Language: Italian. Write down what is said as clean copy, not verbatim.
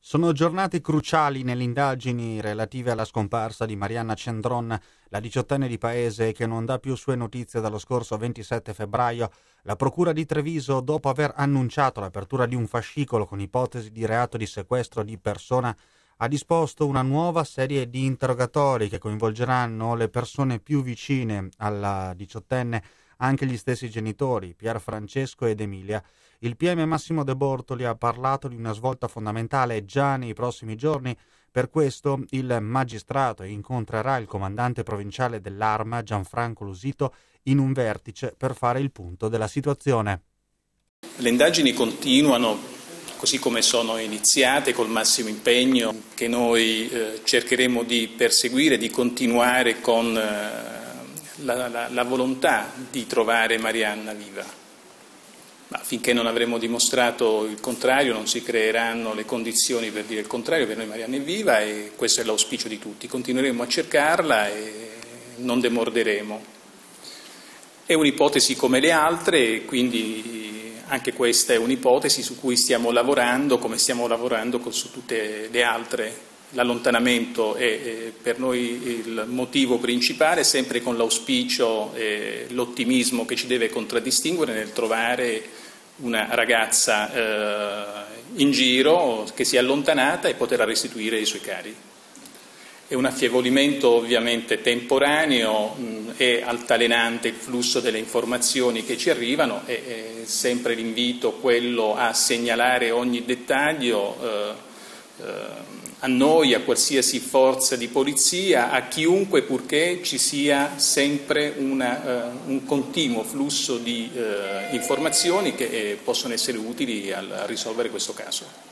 Sono giornate cruciali nelle indagini relative alla scomparsa di Marianna Cendron, la diciottenne di paese che non dà più sue notizie dallo scorso 27 febbraio. La Procura di Treviso, dopo aver annunciato l'apertura di un fascicolo con ipotesi di reato di sequestro di persona, ha disposto una nuova serie di interrogatori che coinvolgeranno le persone più vicine alla diciottenne, anche gli stessi genitori, Pier Francesco ed Emilia. Il PM Massimo De Bortoli ha parlato di una svolta fondamentale già nei prossimi giorni. Per questo il magistrato incontrerà il comandante provinciale dell'Arma, Gianfranco Lusito, in un vertice per fare il punto della situazione. Le indagini continuano così come sono iniziate, col massimo impegno che noi cercheremo di perseguire, di continuare con la volontà di trovare Marianna viva. Ma finché non avremo dimostrato il contrario non si creeranno le condizioni per dire il contrario. Per noi Marianna è viva e questo è l'auspicio di tutti. Continueremo a cercarla e non demorderemo. È un'ipotesi come le altre, quindi anche questa è un'ipotesi su cui stiamo lavorando, come stiamo lavorando su tutte le altre. L'allontanamento è per noi il motivo principale, sempre con l'auspicio e l'ottimismo che ci deve contraddistinguere nel trovare una ragazza in giro che sia allontanata e poterla restituire ai suoi cari. È un affievolimento ovviamente temporaneo, è altalenante il flusso delle informazioni che ci arrivano, è sempre l'invito quello a segnalare ogni dettaglio a noi, a qualsiasi forza di polizia, a chiunque, purché ci sia sempre un continuo flusso di informazioni che possono essere utili a risolvere questo caso.